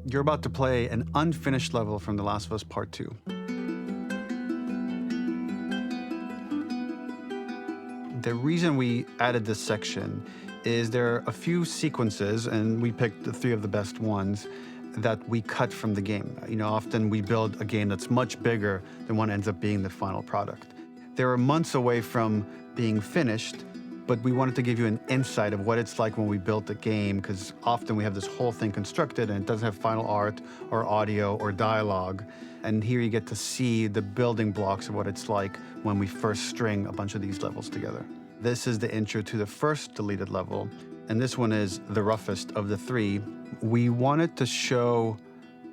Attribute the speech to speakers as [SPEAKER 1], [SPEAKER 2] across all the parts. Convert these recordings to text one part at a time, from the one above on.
[SPEAKER 1] You're about to play an unfinished level from The Last of Us Part 2. The reason we added this section is there are a few sequences, and we picked the 3 of the best ones, that we cut from the game. Often we build a game that's much bigger than what ends up being the final product. They were months away from being finished, but we wanted to give you an insight of what it's like when we built a game, because often we have this whole thing constructed and it doesn't have final art or audio or dialogue. And here you get to see the building blocks of what it's like when we first string a bunch of these levels together. This is the intro to the first deleted level, and this one is the roughest of the 3. We wanted to show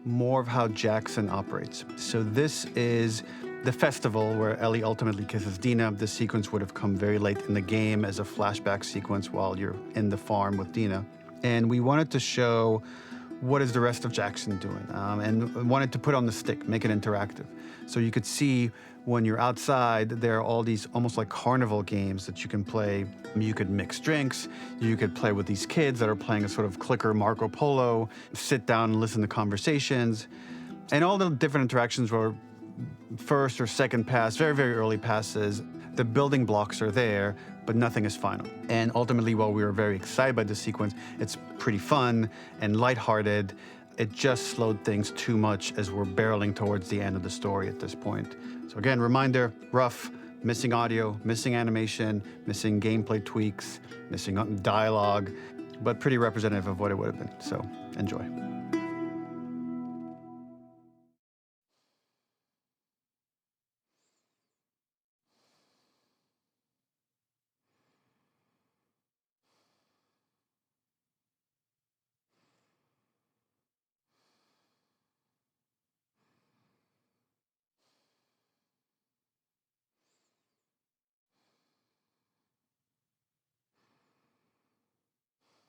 [SPEAKER 1] more of how Jackson operates. So this is the festival where Ellie ultimately kisses Dina. This sequence would have come very late in the game as a flashback sequence while you're in the farm with Dina. And we wanted to show what is the rest of Jackson doing, and wanted to put on the stick, make it interactive. So you could see when you're outside, there are all these almost like carnival games that you can play. You could mix drinks, you could play with these kids that are playing a sort of clicker Marco Polo, sit down and listen to conversations. And all the different interactions were first or second pass, very, very early passes. The building blocks are there, but nothing is final. And ultimately, while we were very excited by this sequence, it's pretty fun and lighthearted. It just slowed things too much as we're barreling towards the end of the story at this point. So again, reminder, rough, missing audio, missing animation, missing gameplay tweaks, missing dialogue, but pretty representative of what it would have been. So enjoy.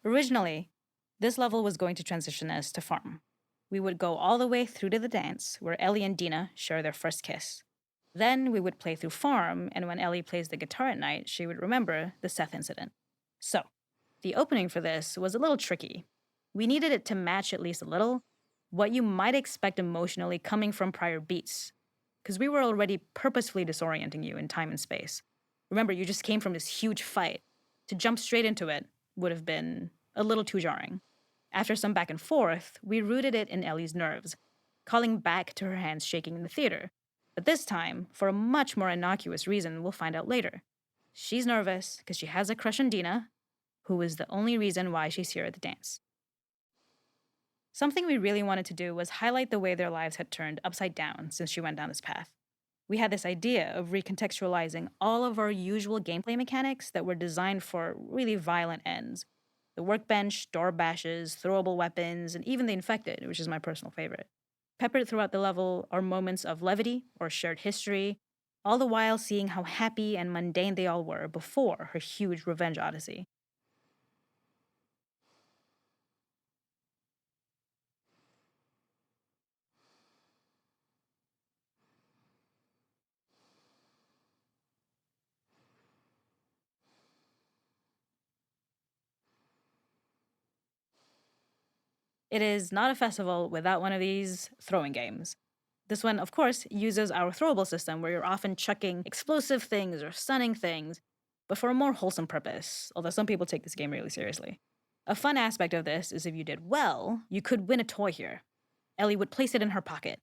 [SPEAKER 2] Originally, this level was going to transition us to farm. We would go all the way through to the dance, where Ellie and Dina share their first kiss. Then we would play through farm, and when Ellie plays the guitar at night, she would remember the Seth incident. So, the opening for this was a little tricky. We needed it to match at least a little what you might expect emotionally coming from prior beats, because we were already purposefully disorienting you in time and space. Remember, you just came from this huge fight. To jump straight into it would have been a little too jarring. After some back and forth, we rooted it in Ellie's nerves, calling back to her hands shaking in the theater. But this time, for a much more innocuous reason we'll find out later. She's nervous because she has a crush on Dina, who is the only reason why she's here at the dance. Something we really wanted to do was highlight the way their lives had turned upside down since she went down this path. We had this idea of recontextualizing all of our usual gameplay mechanics that were designed for really violent ends. The workbench, door bashes, throwable weapons, and even the infected, which is my personal favorite. Peppered throughout the level are moments of levity or shared history, all the while seeing how happy and mundane they all were before her huge revenge odyssey. It is not a festival without one of these throwing games. This one, of course, uses our throwable system where you're often chucking explosive things or stunning things, but for a more wholesome purpose, although some people take this game really seriously. A fun aspect of this is if you did well, you could win a toy here. Ellie would place it in her pocket.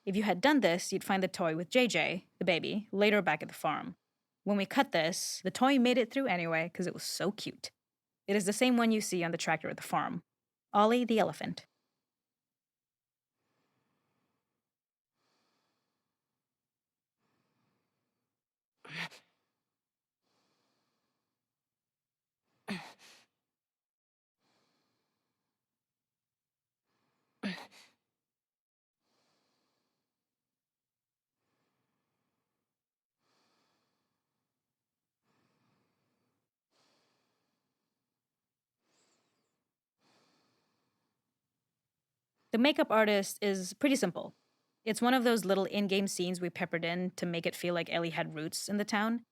[SPEAKER 2] If you had done this, you'd find the toy with JJ, the baby, later back at the farm. When we cut this, the toy made it through anyway because it was so cute. It is the same one you see on the tractor at the farm. Ollie the elephant. The makeup artist is pretty simple. It's one of those little in-game scenes we peppered in to make it feel like Ellie had roots in the town.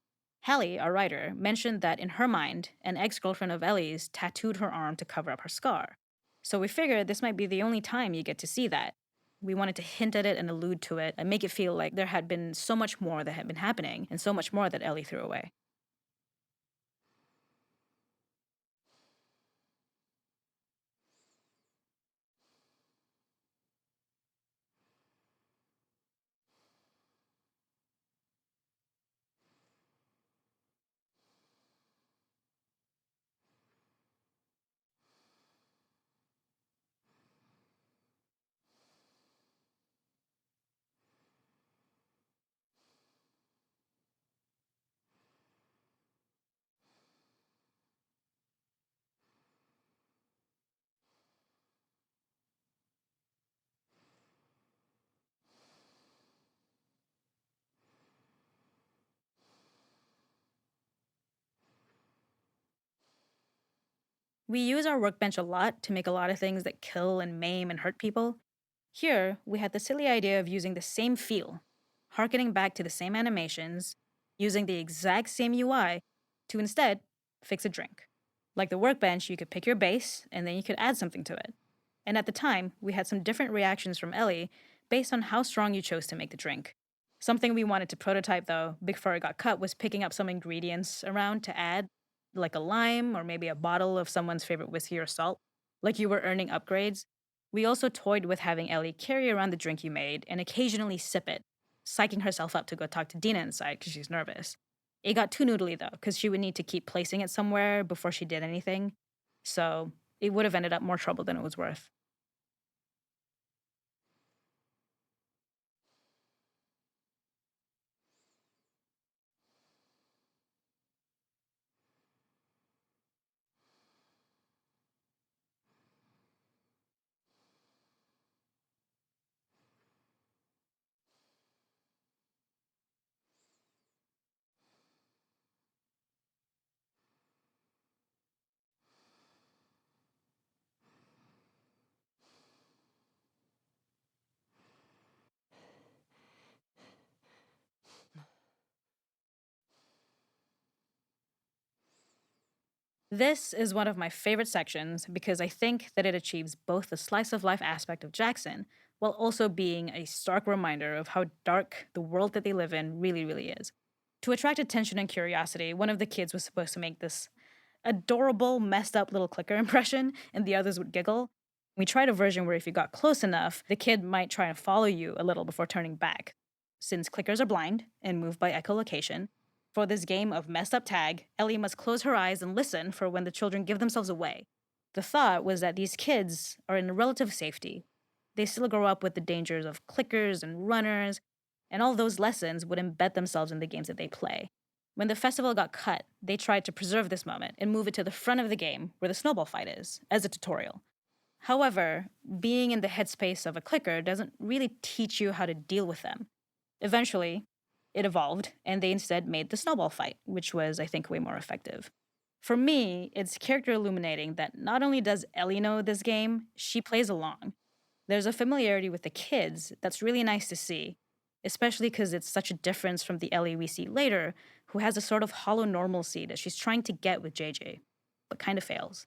[SPEAKER 2] Hallie, our writer, mentioned that in her mind, an ex-girlfriend of Ellie's tattooed her arm to cover up her scar. So we figured this might be the only time you get to see that. We wanted to hint at it and allude to it and make it feel like there had been so much more that had been happening and so much more that Ellie threw away. We use our workbench a lot to make a lot of things that kill and maim and hurt people. Here, we had the silly idea of using the same feel, harkening back to the same animations, using the exact same UI to instead fix a drink. Like the workbench, you could pick your base and then you could add something to it. And at the time, we had some different reactions from Ellie based on how strong you chose to make the drink. Something we wanted to prototype, though, before it got cut, was picking up some ingredients around to add, like a lime or maybe a bottle of someone's favorite whiskey or salt, like you were earning upgrades. We also toyed with having Ellie carry around the drink you made and occasionally sip it, psyching herself up to go talk to Dina inside because she's nervous. It got too noodly, though, because she would need to keep placing it somewhere before she did anything. So it would have ended up more trouble than it was worth. This is one of my favorite sections because I think that it achieves both the slice of life aspect of Jackson while also being a stark reminder of how dark the world that they live in really, really is. To attract attention and curiosity, one of the kids was supposed to make this adorable, messed up little clicker impression, and the others would giggle. We tried a version where if you got close enough, the kid might try and follow you a little before turning back. Since clickers are blind and move by echolocation, for this game of messed up tag, Ellie must close her eyes and listen for when the children give themselves away. The thought was that these kids are in relative safety. They still grow up with the dangers of clickers and runners, and all those lessons would embed themselves in the games that they play. When the festival got cut, they tried to preserve this moment and move it to the front of the game where the snowball fight is, as a tutorial. However, being in the headspace of a clicker doesn't really teach you how to deal with them. Eventually, it evolved, and they instead made the snowball fight, which was, I think, way more effective. For me, it's character illuminating that not only does Ellie know this game, she plays along. There's a familiarity with the kids that's really nice to see, especially because it's such a difference from the Ellie we see later, who has a sort of hollow normalcy that she's trying to get with JJ, but kind of fails.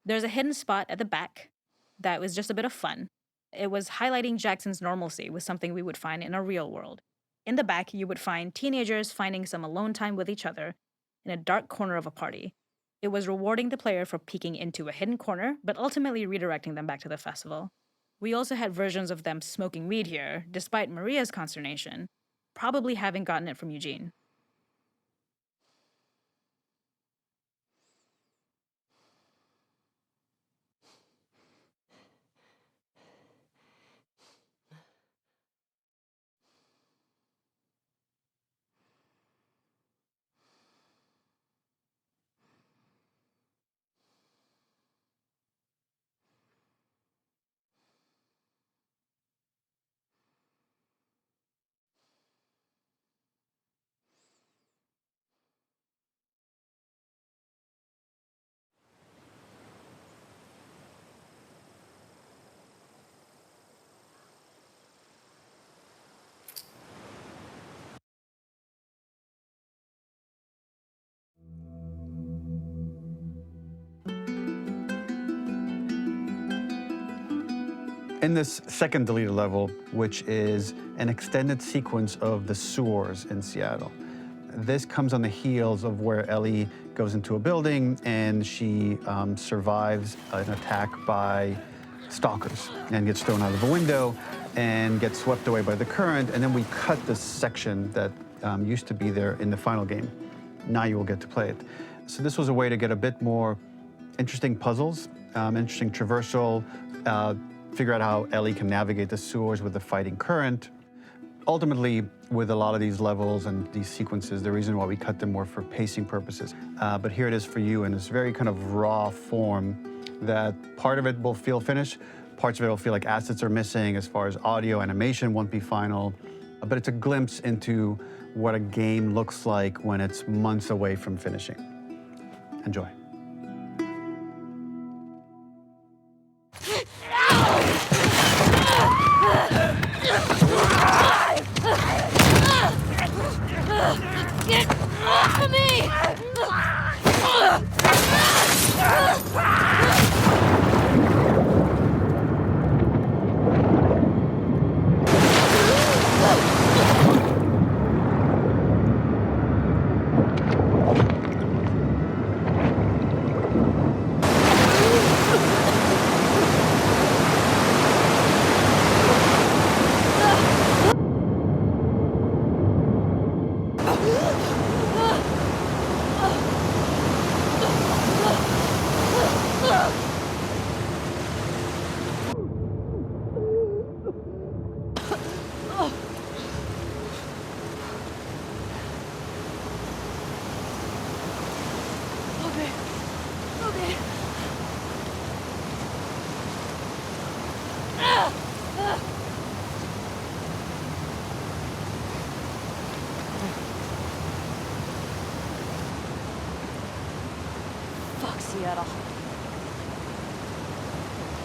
[SPEAKER 2] There's a hidden spot at the back that was just a bit of fun. It was highlighting Jackson's normalcy with something we would find in a real world. In the back, you would find teenagers finding some alone time with each other in a dark corner of a party. It was rewarding the player for peeking into a hidden corner, but ultimately redirecting them back to the festival. We also had versions of them smoking weed here, despite Maria's consternation, probably having gotten it from Eugene.
[SPEAKER 1] In this second deleted level, which is an extended sequence of the sewers in Seattle, this comes on the heels of where Ellie goes into a building and she survives an attack by stalkers and gets thrown out of a window and gets swept away by the current. And then we cut this section that used to be there in the final game. Now you will get to play it. So this was a way to get a bit more interesting puzzles, interesting traversal, figure out how Ellie can navigate the sewers with the fighting current. Ultimately, with a lot of these levels and these sequences, the reason why we cut them were for pacing purposes. But here it is for you in this very kind of raw form that part of it will feel finished, parts of it will feel like assets are missing as far as audio, animation won't be final. But it's a glimpse into what a game looks like when it's months away from finishing. Enjoy.
[SPEAKER 3] Get off of me! Fuck Seattle.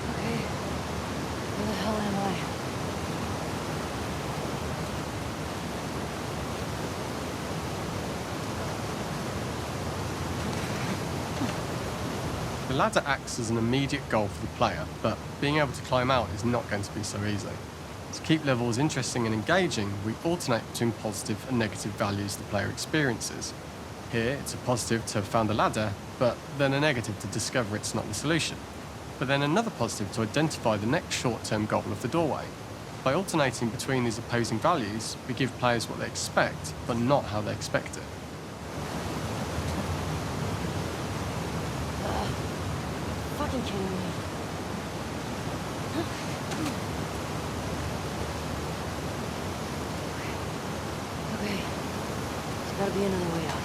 [SPEAKER 3] Okay, where the hell am I?
[SPEAKER 4] The ladder acts as an immediate goal for the player, but being able to climb out is not going to be so easy. To keep levels interesting and engaging, we alternate between positive and negative values the player experiences. Here, it's a positive to have found a ladder, but then a negative to discover it's not the solution. But then another positive to identify the next short-term goal of the doorway. By alternating between these opposing values, we give players what they expect, but not how they expect it.
[SPEAKER 3] Fucking kidding me. Okay. There's gotta be another way out.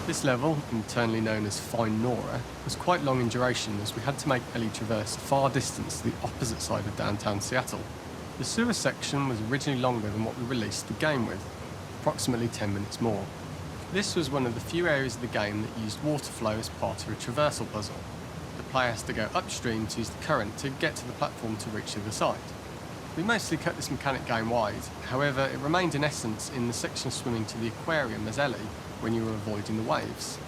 [SPEAKER 4] This level, internally known as Find Nora, was quite long in duration as we had to make Ellie traverse far distance to the opposite side of downtown Seattle. The sewer section was originally longer than what we released the game with, approximately 10 minutes more. This was one of the few areas of the game that used water flow as part of a traversal puzzle. The player has to go upstream to use the current to get to the platform to reach the other side. We mostly cut this mechanic game-wide, however it remained in essence in the section swimming to the aquarium as Ellie when you were avoiding the waves.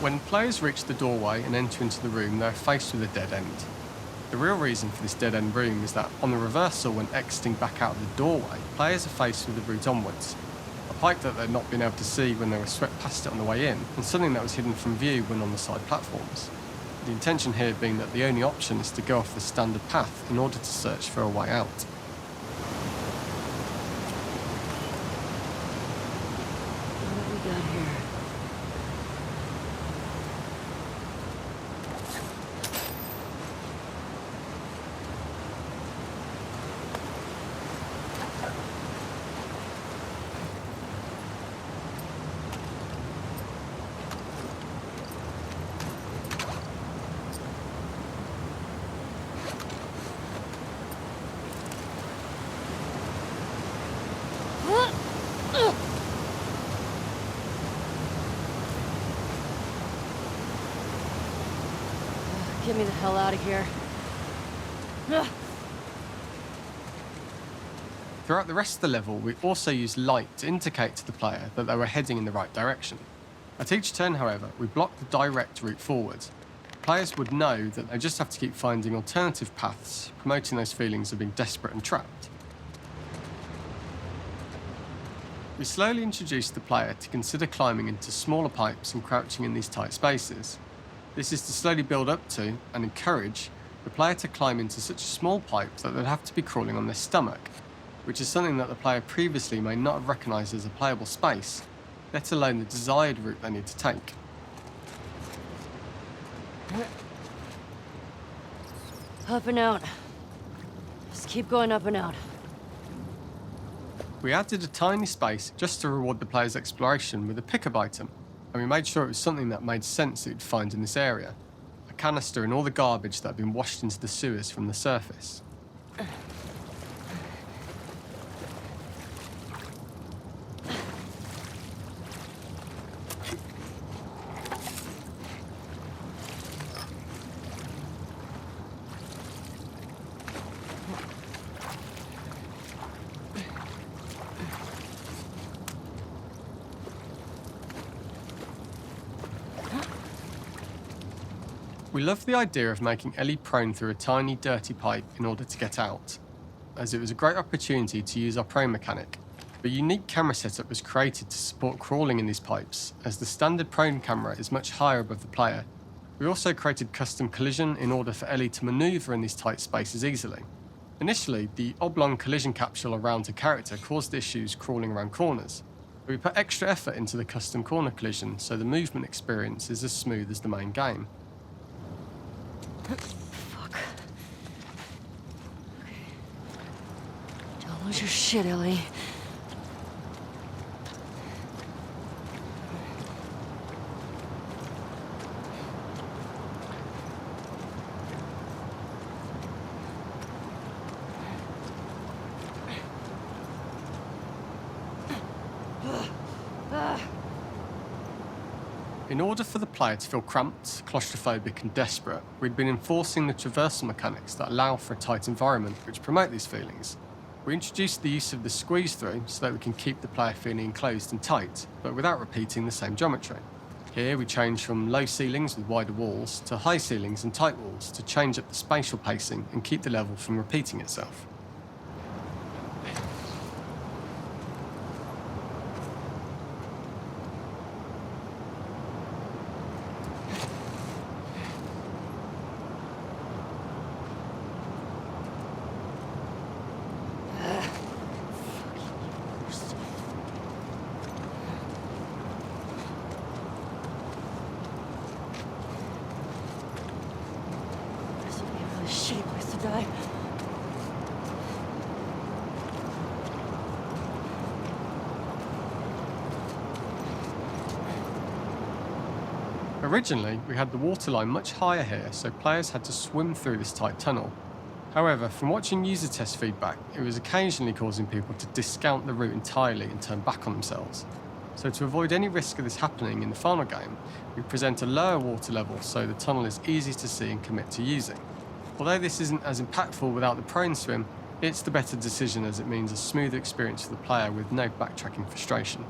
[SPEAKER 4] When players reach the doorway and enter into the room, they are faced with a dead end. The real reason for this dead end room is that on the reversal, when exiting back out of the doorway, players are faced with the route onwards. A pipe that they'd not been able to see when they were swept past it on the way in, and something that was hidden from view when on the side platforms. The intention here being that the only option is to go off the standard path in order to search for a way out.
[SPEAKER 3] What have we got here? Get me the hell out of here.
[SPEAKER 4] Throughout the rest of the level, we also used light to indicate to the player that they were heading in the right direction. At each turn, however, we blocked the direct route forward. Players would know that they just have to keep finding alternative paths, promoting those feelings of being desperate and trapped. We slowly introduced the player to consider climbing into smaller pipes and crouching in these tight spaces. This is to slowly build up to, and encourage, the player to climb into such a small pipe that they'd have to be crawling on their stomach, which is something that the player previously may not have recognised as a playable space, let alone the desired route they need to take.
[SPEAKER 3] Up and out. Just keep going up and out.
[SPEAKER 4] We added a tiny space just to reward the player's exploration with a pickup item, and we made sure it was something that made sense that you'd find in this area. A canister and all the garbage that had been washed into the sewers from the surface. We loved the idea of making Ellie prone through a tiny, dirty pipe in order to get out, as it was a great opportunity to use our prone mechanic. A unique camera setup was created to support crawling in these pipes, as the standard prone camera is much higher above the player. We also created custom collision in order for Ellie to manoeuvre in these tight spaces easily. Initially, the oblong collision capsule around her character caused issues crawling around corners. We put extra effort into the custom corner collision, so the movement experience is as smooth as the main game.
[SPEAKER 3] Fuck. Okay. Don't lose your shit, Ellie.
[SPEAKER 4] In order for the player to feel cramped, claustrophobic and desperate, we'd been enforcing the traversal mechanics that allow for a tight environment which promote these feelings. We introduced the use of the squeeze-through so that we can keep the player feeling enclosed and tight, but without repeating the same geometry. Here we change from low ceilings with wider walls to high ceilings and tight walls to change up the spatial pacing and keep the level from repeating itself.
[SPEAKER 3] Shitty place to die.
[SPEAKER 4] Originally, we had the waterline much higher here, so players had to swim through this tight tunnel. However, from watching user test feedback, it was occasionally causing people to discount the route entirely and turn back on themselves. So to avoid any risk of this happening in the final game, we present a lower water level so the tunnel is easy to see and commit to using. Although this isn't as impactful without the prone swim, it's the better decision as it means a smoother experience for the player with no backtracking frustration.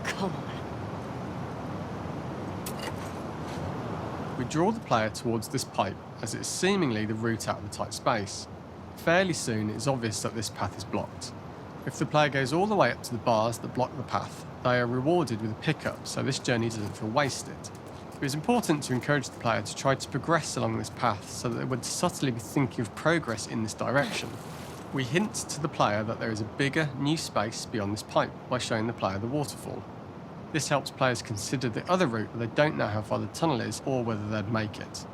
[SPEAKER 3] Come on.
[SPEAKER 4] We draw the player towards this pipe as it is seemingly the route out of the tight space. Fairly soon it is obvious that this path is blocked. If the player goes all the way up to the bars that block the path, they are rewarded with a pickup so this journey doesn't feel wasted. It is important to encourage the player to try to progress along this path so that they would subtly be thinking of progress in this direction. We hint to the player that there is a bigger, new space beyond this pipe by showing the player the waterfall. This helps players consider the other route where they don't know how far the tunnel is or whether they'd make it.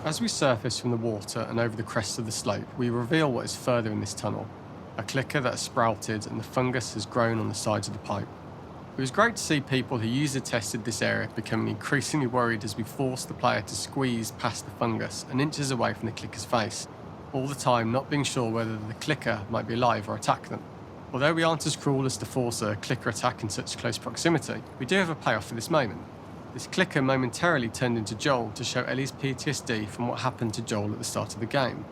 [SPEAKER 4] As we surface from the water and over the crest of the slope, we reveal what is further in this tunnel. A clicker that has sprouted and the fungus has grown on the sides of the pipe. It was great to see people who user tested this area becoming increasingly worried as we forced the player to squeeze past the fungus and inches away from the clicker's face, all the time not being sure whether the clicker might be alive or attack them. Although we aren't as cruel as to force a clicker attack in such close proximity, we do have a payoff for this moment. This clicker momentarily turned into Joel to show Ellie's PTSD from what happened to Joel at the start of the game.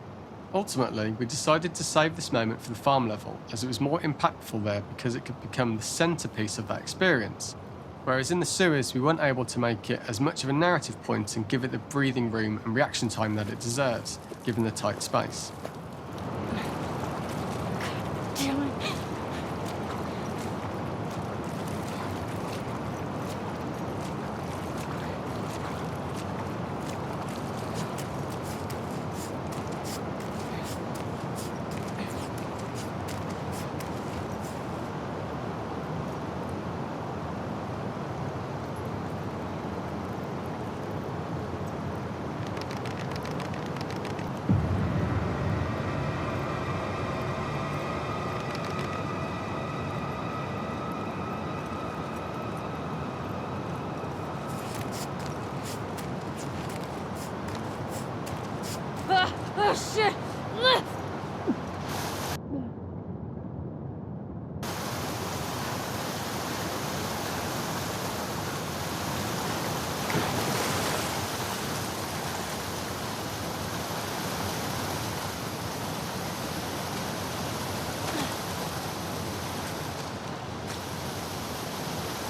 [SPEAKER 4] Ultimately, we decided to save this moment for the farm level, as it was more impactful there because it could become the centrepiece of that experience. Whereas in the sewers, we weren't able to make it as much of a narrative point and give it the breathing room and reaction time that it deserves, given the tight space.
[SPEAKER 3] Damn it. Oh, shit!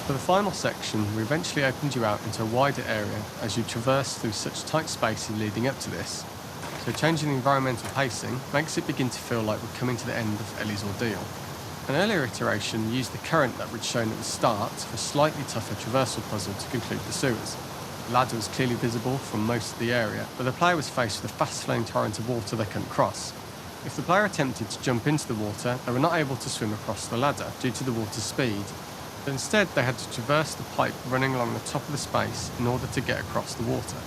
[SPEAKER 4] For the final section, we eventually opened you out into a wider area as you traverse through such tight spaces leading up to this. So changing the environmental pacing makes it begin to feel like we're coming to the end of Ellie's ordeal. An earlier iteration used the current that we'd shown at the start for a slightly tougher traversal puzzle to conclude the sewers. The ladder was clearly visible from most of the area, but the player was faced with a fast-flowing torrent of water they couldn't cross. If the player attempted to jump into the water, they were not able to swim across the ladder due to the water's speed. But instead, they had to traverse the pipe running along the top of the space in order to get across the water.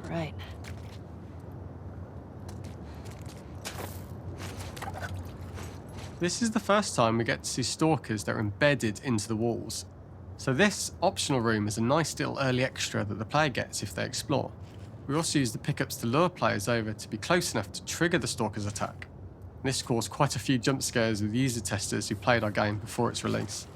[SPEAKER 3] Right.
[SPEAKER 4] This is the first time we get to see stalkers that are embedded into the walls. So this optional room is a nice little early extra that the player gets if they explore. We also use the pickups to lure players over to be close enough to trigger the stalker's attack. This caused quite a few jump scares with user testers who played our game before its release.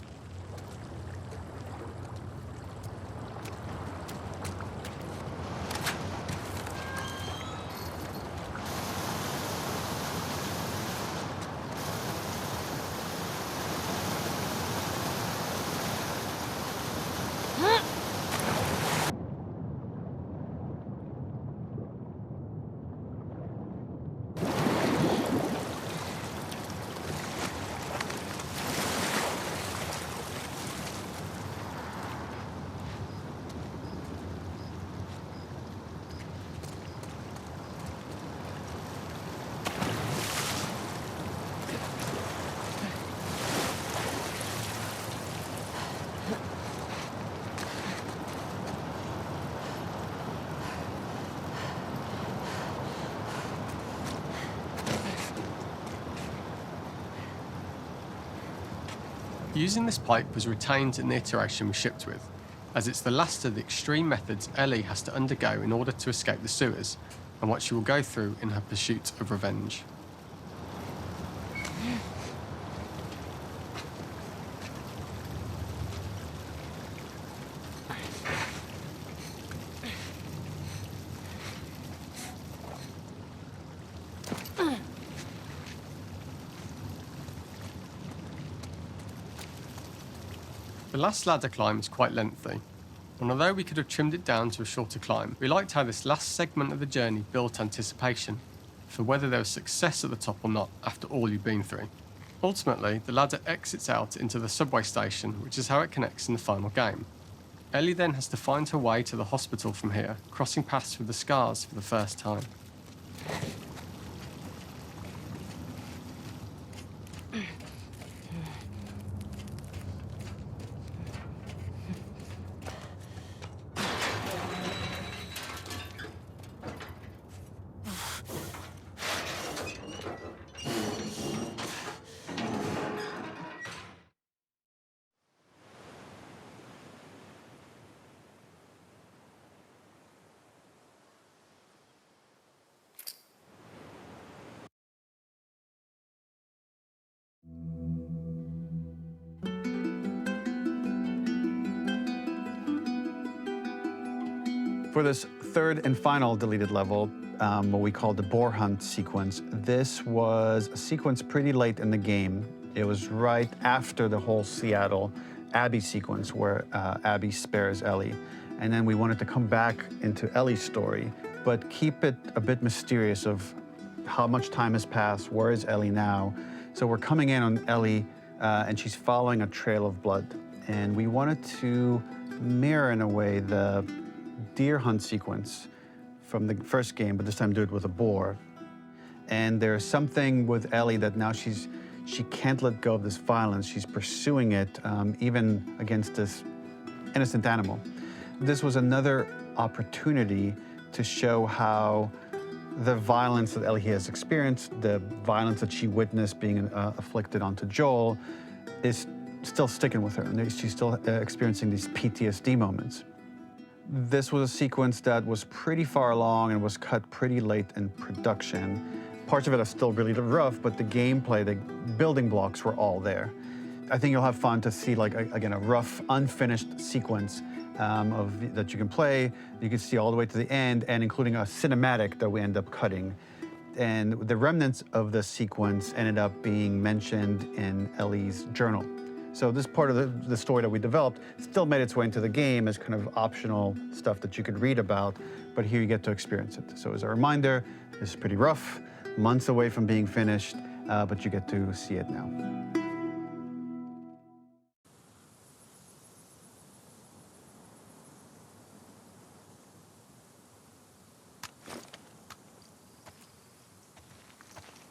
[SPEAKER 4] Using this pipe was retained in the iteration we shipped with, as it's the last of the extreme methods Ellie has to undergo in order to escape the sewers, and what she will go through in her pursuit of revenge. The last ladder climb is quite lengthy, and although we could have trimmed it down to a shorter climb, we liked how this last segment of the journey built anticipation for whether there was success at the top or not after all you've been through. Ultimately, the ladder exits out into the subway station, which is how it connects in the final game. Ellie then has to find her way to the hospital from here, crossing paths with the scars for the first time.
[SPEAKER 1] For this third and final deleted level, what we call the boar hunt sequence, this was a sequence pretty late in the game. It was right after the whole Seattle Abby sequence where Abby spares Ellie. And then we wanted to come back into Ellie's story, but keep it a bit mysterious of how much time has passed, where is Ellie now? So we're coming in on Ellie and she's following a trail of blood. And we wanted to mirror in a way the deer hunt sequence from the first game, but this time do it with a boar. And there's something with Ellie that now she can't let go of this violence. She's pursuing it, even against this innocent animal. This was another opportunity to show how the violence that Ellie has experienced, the violence that she witnessed being afflicted onto Joel, is still sticking with her, and she's still experiencing these PTSD moments. This was a sequence that was pretty far along and was cut pretty late in production. Parts of it are still really rough, but the gameplay, the building blocks were all there. I think you'll have fun to see, like, again, a rough, unfinished sequence that you can play. You can see all the way to the end, and including a cinematic that we end up cutting. And the remnants of the sequence ended up being mentioned in Ellie's journal. So this part of the story that we developed still made its way into the game as kind of optional stuff that you could read about, but here you get to experience it. So as a reminder, this is pretty rough, months away from being finished, but you get to see it now.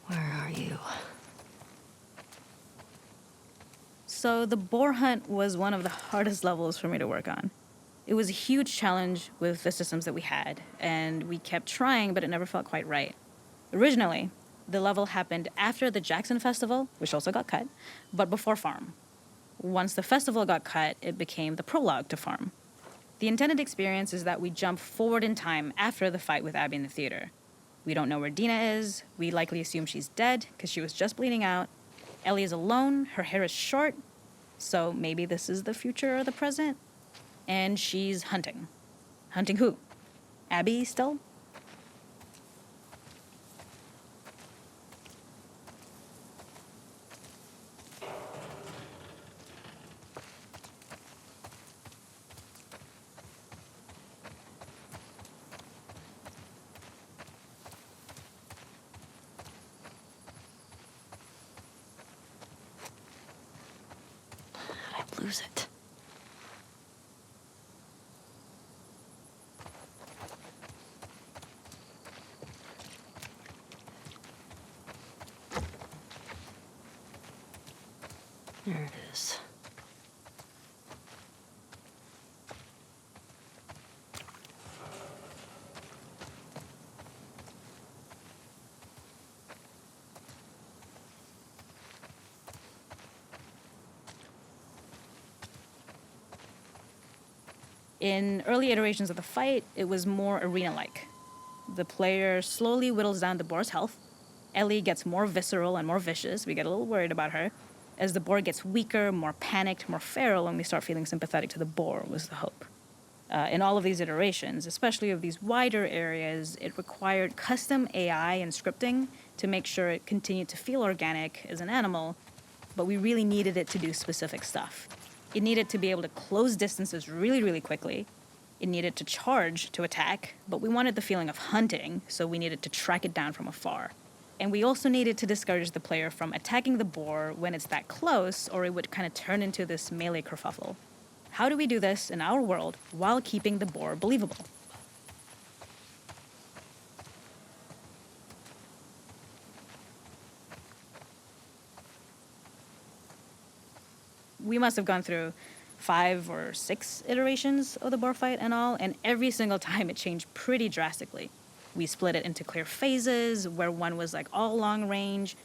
[SPEAKER 3] Where are you?
[SPEAKER 2] So the boar hunt was one of the hardest levels for me to work on. It was a huge challenge with the systems that we had, and we kept trying, but it never felt quite right. Originally, the level happened after the Jackson Festival, which also got cut, but before Farm. Once the festival got cut, it became the prologue to Farm. The intended experience is that we jump forward in time after the fight with Abby in the theater. We don't know where Dina is. We likely assume she's dead because she was just bleeding out. Ellie is alone. Her hair is short. So maybe this is the future or the present. And she's hunting. Hunting who? Abby still?
[SPEAKER 3] I'd lose it. There it is.
[SPEAKER 2] In early iterations of the fight, it was more arena-like. The player slowly whittles down the boar's health. Ellie gets more visceral and more vicious. We get a little worried about her. As the boar gets weaker, more panicked, more feral, and we start feeling sympathetic to the boar, was the hope. In all of these iterations, especially of these wider areas, it required custom AI and scripting to make sure it continued to feel organic as an animal, but we really needed it to do specific stuff. It needed to be able to close distances really, really quickly. It needed to charge to attack, but we wanted the feeling of hunting, so we needed to track it down from afar. And we also needed to discourage the player from attacking the boar when it's that close, or it would kind of turn into this melee kerfuffle. How do we do this in our world while keeping the boar believable? We must have gone through 5 or 6 iterations of the boar fight and all, and every single time it changed pretty drastically. We split it into clear phases, where one was like all long range.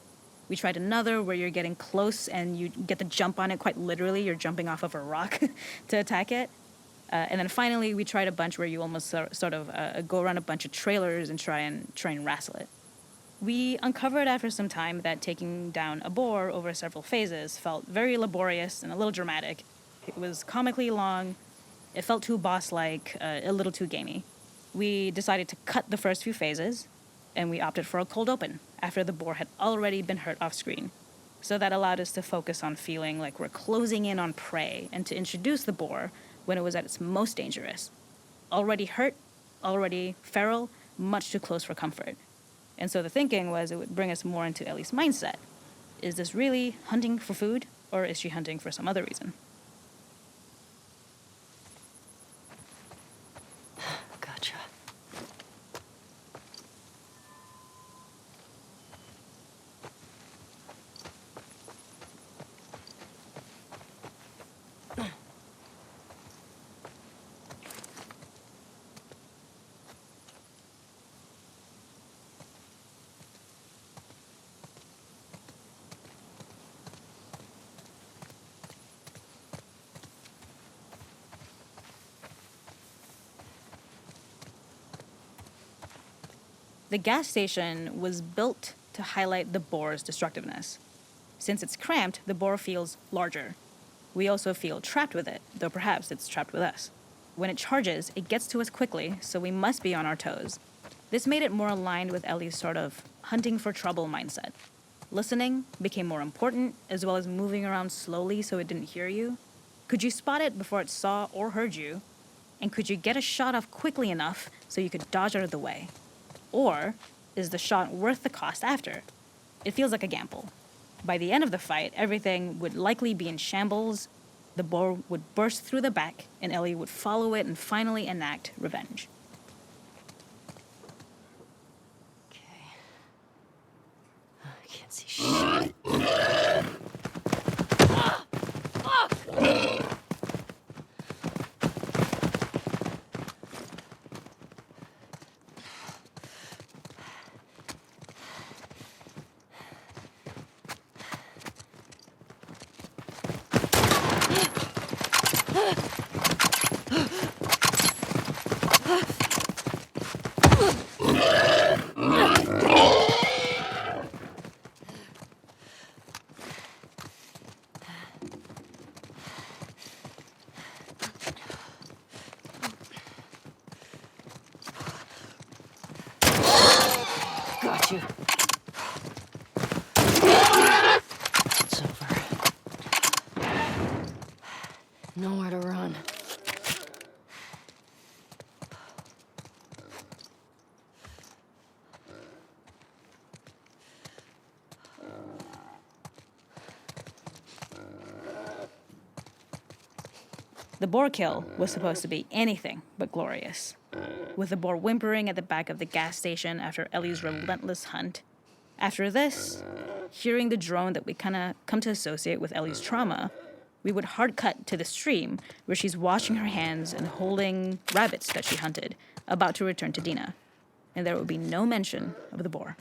[SPEAKER 2] We tried another where you're getting close and you get the jump on it quite literally. You're jumping off of a rock to attack it. And then finally, we tried a bunch where you almost sort of go around a bunch of trailers and try and wrestle it. We uncovered after some time that taking down a boar over several phases felt very laborious and a little dramatic. It was comically long, it felt too boss-like, a little too gamey. We decided to cut the first few phases, and we opted for a cold open after the boar had already been hurt off screen. So that allowed us to focus on feeling like we're closing in on prey and to introduce the boar when it was at its most dangerous. Already hurt, already feral, much too close for comfort. And so the thinking was it would bring us more into Ellie's mindset. Is this really hunting for food, or is she hunting for some other reason?
[SPEAKER 3] Gotcha.
[SPEAKER 2] The gas station was built to highlight the boar's destructiveness. Since it's cramped, the boar feels larger. We also feel trapped with it, though perhaps it's trapped with us. When it charges, it gets to us quickly, so we must be on our toes. This made it more aligned with Ellie's sort of hunting for trouble mindset. Listening became more important, as well as moving around slowly so it didn't hear you. Could you spot it before it saw or heard you? And could you get a shot off quickly enough so you could dodge out of the way? Or is the shot worth the cost after? It feels like a gamble. By the end of the fight, everything would likely be in shambles. The boar would burst through the back, and Ellie would follow it and finally enact revenge.
[SPEAKER 3] Okay. I can't see shit. Got you. It's over. Nowhere to run.
[SPEAKER 2] The boar kill was supposed to be anything but glorious. With the boar whimpering at the back of the gas station after Ellie's relentless hunt. After this, hearing the drone that we kind of come to associate with Ellie's trauma, we would hard cut to the stream where she's washing her hands and holding rabbits that she hunted, about to return to Dina. And there would be no mention of the boar.